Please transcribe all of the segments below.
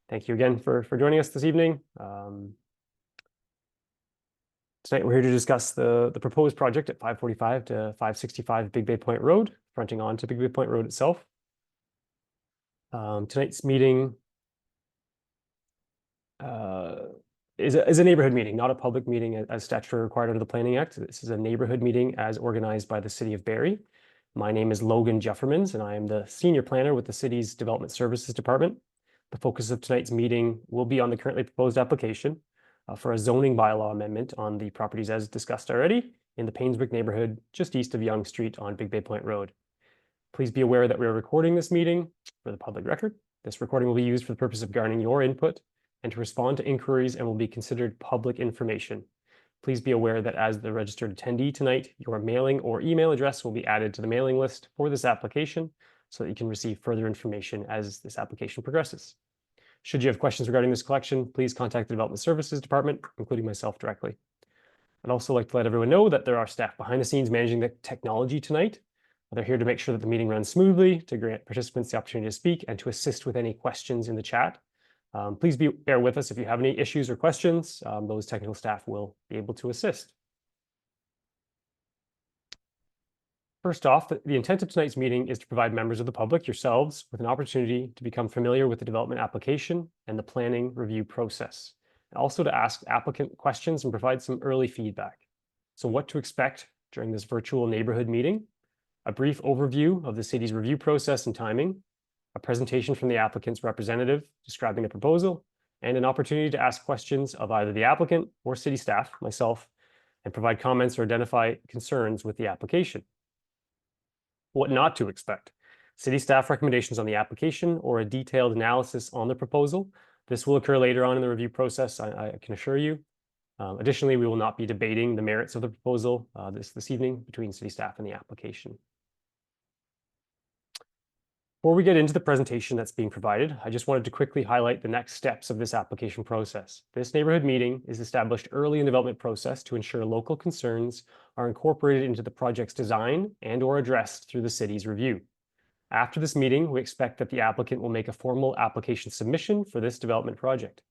Thank you again for joining us this evening. Tonight we're here to discuss the proposed project at 545 to 565 Big Bay Point Road, fronting on to Big Bay Point Road itself. Tonight's meeting is a neighborhood meeting, not a public meeting as statutorily required under the Planning Act. This is a neighborhood meeting as organized by the City of Barrie. My name is Logan Jeffermans, and I am the Senior Planner with the city's Development Services Department. The focus of tonight's meeting will be on the currently proposed application for a zoning bylaw amendment on the properties as discussed already in the Painswick neighborhood, just east of Yonge Street on Big Bay Point Road. Please be aware that we are recording this meeting for the public record. This recording will be used for the purpose of garnering your input and to respond to inquiries and will be considered public information. Please be aware that as the registered attendee tonight, your mailing or email address will be added to the mailing list for this application so that you can receive further information as this application progresses. Should you have questions regarding this collection, please contact the Development Services Department, including myself directly. I'd also like to let everyone know that there are staff behind the scenes managing the technology tonight. They're here to make sure that the meeting runs smoothly, to grant participants the opportunity to speak, and to assist with any questions in the chat. Please bear with us if you have any issues or questions. Those technical staff will be able to assist. First off, the intent of tonight's meeting is to provide members of the public, yourselves, with an opportunity to become familiar with the development application and the planning review process, and also to ask applicant questions and provide some early feedback. So what to expect during this virtual neighborhood meeting: a brief overview of the city's review process and timing, a presentation from the applicant's representative describing the proposal, and an opportunity to ask questions of either the applicant or city staff, myself, and provide comments or identify concerns with the application. What not to expect: city staff recommendations on the application or a detailed analysis on the proposal. This will occur later on in the review process, I can assure you. Additionally, we will not be debating the merits of the proposal this evening between city staff and the application. Before we get into the presentation that's being provided, I just wanted to quickly highlight the next steps of this application process. This neighborhood meeting is established early in the development process to ensure local concerns are incorporated into the project's design and/or addressed through the city's review. After this meeting, we expect that the applicant will make a formal application submission for this development project.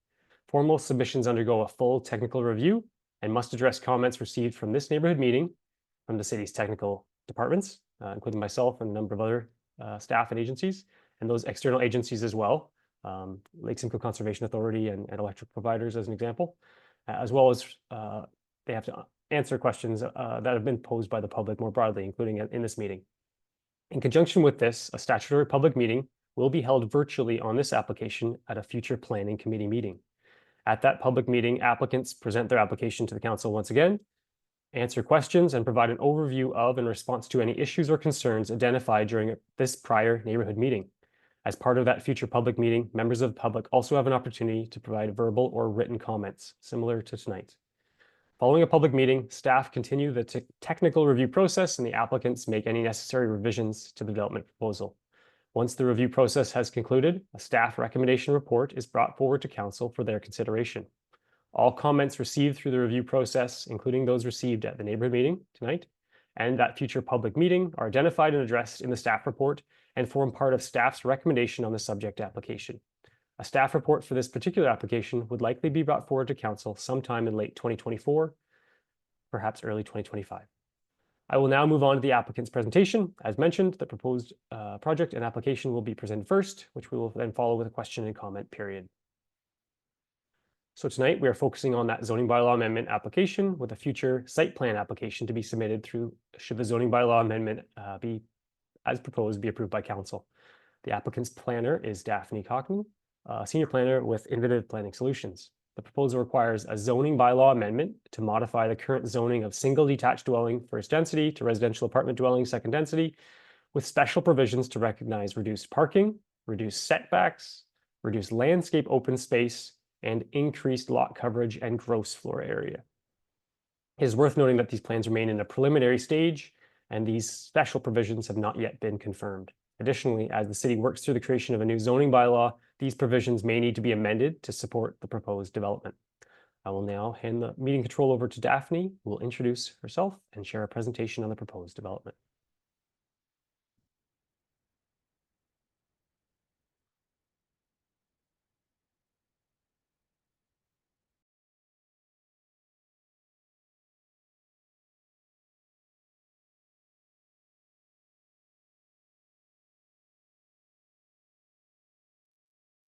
Formal submissions undergo a full technical review and must address comments received from this neighborhood meeting from the city's technical departments, including myself and a number of other staff and agencies, and those external agencies as well, Lake Simcoe Conservation Authority and electric providers as an example, as well as they have to answer questions that have been posed by the public more broadly, including in this meeting. In conjunction with this, a statutory public meeting will be held virtually on this application at a future planning committee meeting. At that public meeting, applicants present their application to the council once again, answer questions, and provide an overview of and response to any issues or concerns identified during this prior neighborhood meeting. As part of that future public meeting, members of the public also have an opportunity to provide verbal or written comments, similar to tonight. Following a public meeting, staff continue the technical review process and the applicants make any necessary revisions to the development proposal. Once the review process has concluded, a staff recommendation report is brought forward to council for their consideration. All comments received through the review process, including those received at the neighborhood meeting tonight and that future public meeting, are identified and addressed in the staff report and form part of staff's recommendation on the subject application. A staff report for this particular application would likely be brought forward to council sometime in late 2024, perhaps early 2025. I will now move on to the applicant's presentation. As mentioned, the proposed project and application will be presented first, which we will then follow with a question and comment period. So tonight we are focusing on that zoning bylaw amendment application with a future site plan application to be submitted through should the zoning bylaw amendment be as proposed be approved by council. The applicant's planner is Daphne Cockney, senior planner with Innovative Planning Solutions. The proposal requires a zoning bylaw amendment to modify the current zoning of single detached dwelling first density to residential apartment dwelling second density, with special provisions to recognize reduced parking, reduced setbacks, reduced landscape open space, and increased lot coverage and gross floor area. It is worth noting that these plans remain in a preliminary stage, and these special provisions have not yet been confirmed. Additionally, as the city works through the creation of a new zoning bylaw, these provisions may need to be amended to support the proposed development. I will now hand the meeting control over to Daphne, who will introduce herself and share a presentation on the proposed development.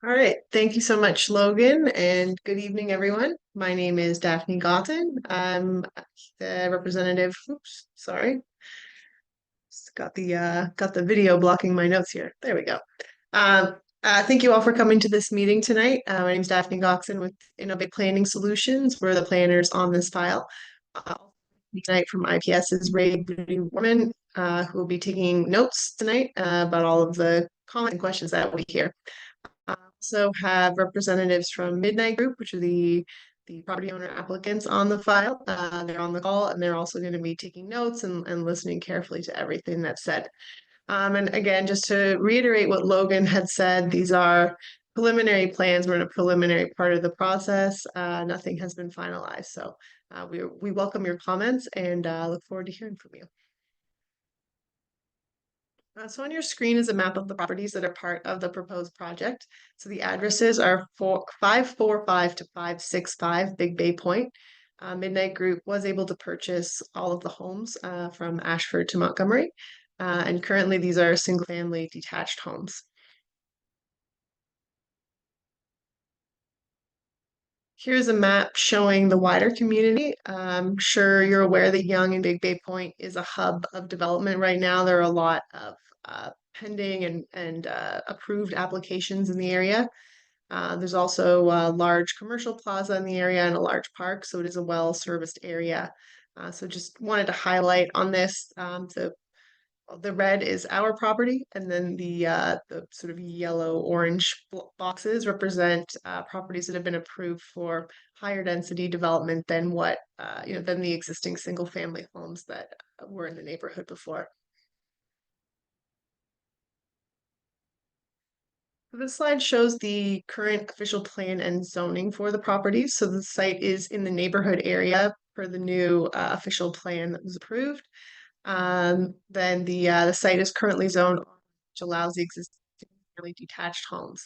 All right. Thank you so much, Logan, and good evening, everyone. My name is Daphne Gotten. I'm the representative. Oops, sorry. Just got the video blocking my notes here. There we go. Thank you all for coming to this meeting tonight. My name is Daphne Goxon with Innovate Planning Solutions. We're the planners on this file. Tonight from IPS is Ray Warman, who will be taking notes tonight about all of the comments and questions that we hear. Also have representatives from Midnight Group, which are the property owner applicants on the file. They're on the call and they're also going to be taking notes and listening carefully to everything that's said. And again, just to reiterate what Logan had said, these are preliminary plans. We're in a preliminary part of the process. Nothing has been finalized. So we welcome your comments and look forward to hearing from you. So on your screen is a map of the properties that are part of the proposed project. So the addresses are 545 to 565 Big Bay Point. Midnight Group was able to purchase all of the homes from Ashford to Montgomery. And currently these are single family detached homes. Here's a map showing the wider community. I'm sure you're aware that Young and Big Bay Point is a hub of development right now. There are a lot of pending and approved applications in the area. There's also a large commercial plaza in the area and a large park, so it is a well-serviced area. So just wanted to highlight on this the red is our property, and then the sort of yellow orange boxes represent properties that have been approved for higher density development than what than the existing single family homes that were in the neighborhood before. This slide shows the current official plan and zoning for the properties. So the site is in the neighborhood area per the new official plan that was approved. Then the site is currently zoned, which allows the existing really detached homes.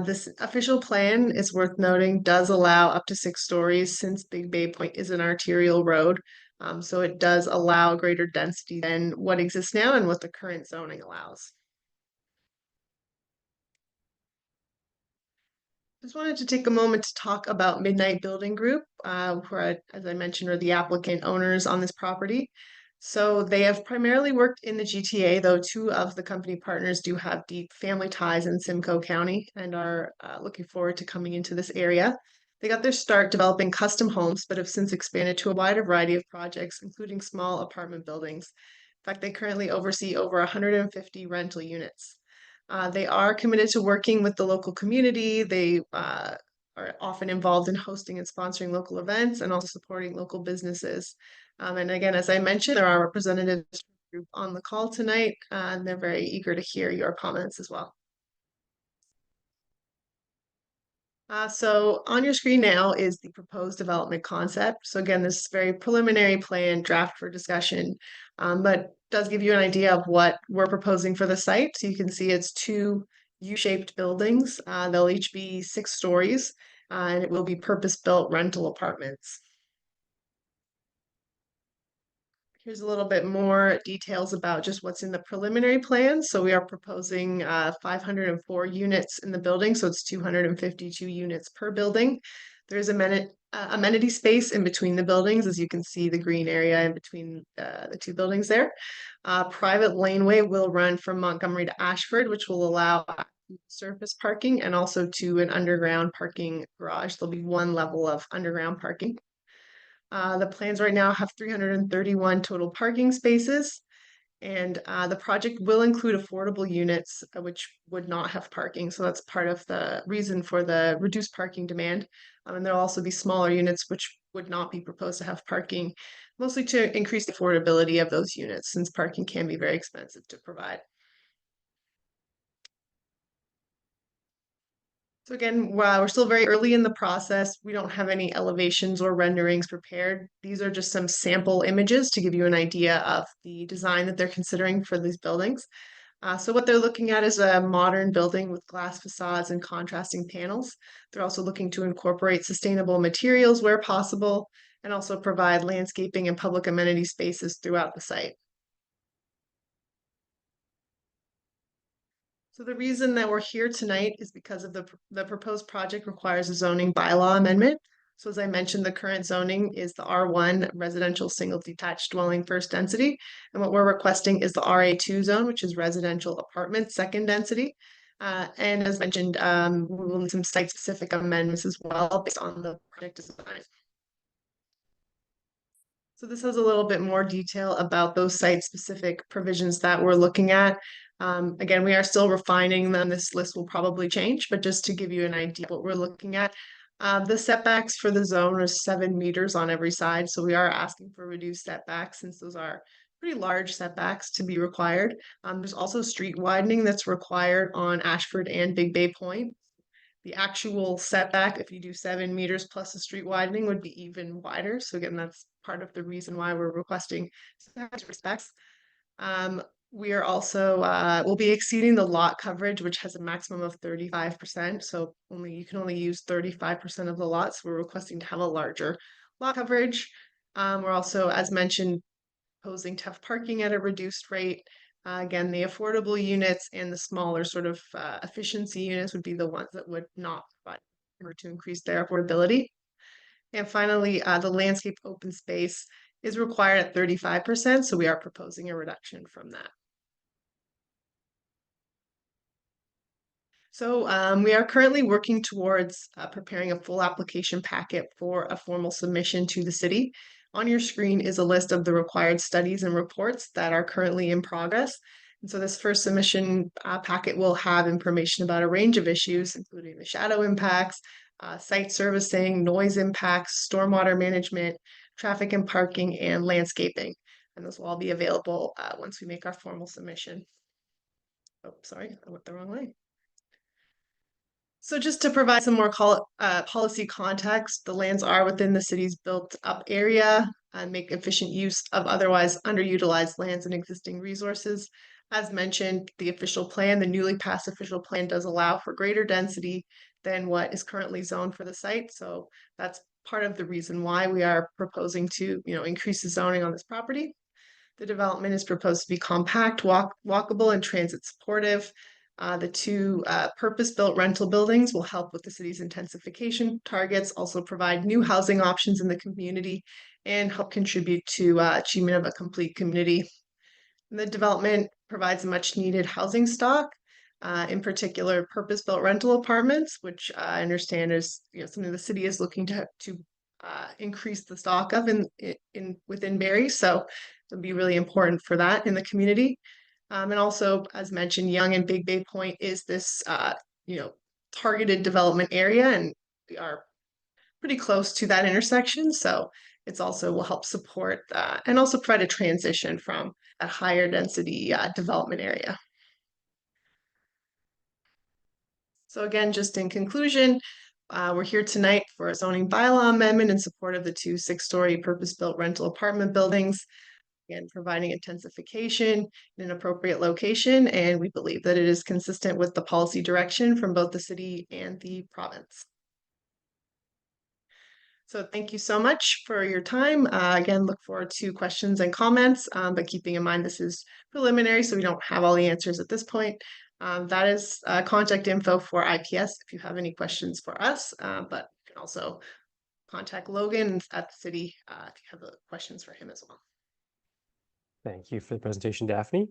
This official plan is worth noting does allow up to 6 stories since Big Bay Point is an arterial road. So it does allow greater density than what exists now and what the current zoning allows. Just wanted to take a moment to talk about Midnight Building Group, who are, as I mentioned, are the applicant owners on this property. So they have primarily worked in the GTA, though two of the company partners do have deep family ties in Simcoe County and are looking forward to coming into this area. They got their start developing custom homes, but have since expanded to a wider variety of projects, including small apartment buildings. In fact, they currently oversee over 150 rental units. They are committed to working with the local community. They are often involved in hosting and sponsoring local events and also supporting local businesses. And again, as I mentioned, there are representatives on the call tonight, and they're very eager to hear your comments as well. So on your screen now is the proposed development concept. So again, this is very preliminary plan draft for discussion, but does give you an idea of what we're proposing for the site. So you can see it's two U-shaped buildings. They'll each be 6 stories, and it will be purpose-built rental apartments. Here's a little bit more details about just what's in the preliminary plan. So we are proposing 504 units in the building, so it's 252 units per building. There's amenity space in between the buildings, as you can see the green area in between the two buildings there. Private laneway will run from Montgomery to Ashford, which will allow surface parking and also to an underground parking garage. There'll be one level of underground parking. The plans right now have 331 total parking spaces, and the project will include affordable units, which would not have parking. So that's part of the reason for the reduced parking demand. And there'll also be smaller units, which would not be proposed to have parking, mostly to increase the affordability of those units, since parking can be very expensive to provide. So again, while we're still very early in the process, we don't have any elevations or renderings prepared. These are just some sample images to give you an idea of the design that they're considering for these buildings. So what they're looking at is a modern building with glass facades and contrasting panels. They're also looking to incorporate sustainable materials where possible and also provide landscaping and public amenity spaces throughout the site. So the reason that we're here tonight is because of the proposed project requires a zoning bylaw amendment. So as I mentioned, the current zoning is the R1 residential single detached dwelling first density. And what we're requesting is the RA2 zone, which is residential apartment second density. And as mentioned, we will need some site specific amendments as well based on the project design. So this has a little bit more detail about those site-specific provisions that we're looking at. Again, we are still refining them. This list will probably change, but just to give you an idea of what we're looking at. The setbacks for the zone are 7 meters on every side. So we are asking for reduced setbacks since those are pretty large setbacks to be required. There's also street widening that's required on Ashford and Big Bay Point. The actual setback, if you do 7 meters plus the street widening, would be even wider. So again, that's part of the reason why we're requesting respects. We are also will be exceeding the lot coverage, which has a maximum of 35%. So you can only use 35% of the lots. We're requesting to have a larger lot coverage. We're also, as mentioned, proposing tough parking at a reduced rate. Again, the affordable units and the smaller sort of efficiency units would be the ones that would not provide or to increase their affordability. And finally, the landscape open space is required at 35%, so we are proposing a reduction from that. So we are currently working towards preparing a full application packet for a formal submission to the city. On your screen is a list of the required studies and reports that are currently in progress. And so this first submission packet will have information about a range of issues, including the shadow impacts, site servicing, noise impacts, stormwater management, traffic and parking, and landscaping. And those will all be available once we make our formal submission. Oh, sorry, I went the wrong way. So just to provide some more policy context, the lands are within the city's built-up area and make efficient use of otherwise underutilized lands and existing resources. As mentioned, the newly passed official plan does allow for greater density than what is currently zoned for the site. So that's part of the reason why we are proposing to, increase the zoning on this property. The development is proposed to be compact, walkable, and transit supportive. The two purpose-built rental buildings will help with the city's intensification targets, also provide new housing options in the community, and help contribute to achievement of a complete community. And the development provides much-needed housing stock, in particular purpose-built rental apartments, which I understand is something the city is looking to increase the stock of within Barrie. So it'll be really important for that in the community. And also, as mentioned, Yonge and Big Bay Point is this, targeted development area, and we are pretty close to that intersection. So it's also will help support and also provide a transition from a higher density development area. So again, just in conclusion, we're here tonight for a zoning bylaw amendment in support of the two 6-story purpose-built rental apartment buildings. Again, providing intensification in an appropriate location, and we believe that it is consistent with the policy direction from both the city and the province. So thank you so much for your time. Again, look forward to questions and comments, but keeping in mind this is preliminary, so we don't have all the answers at this point. That is contact info for IPS if you have any questions for us, but you can also contact Logan at the city if you have questions for him as well. Thank you for the presentation, Daphne.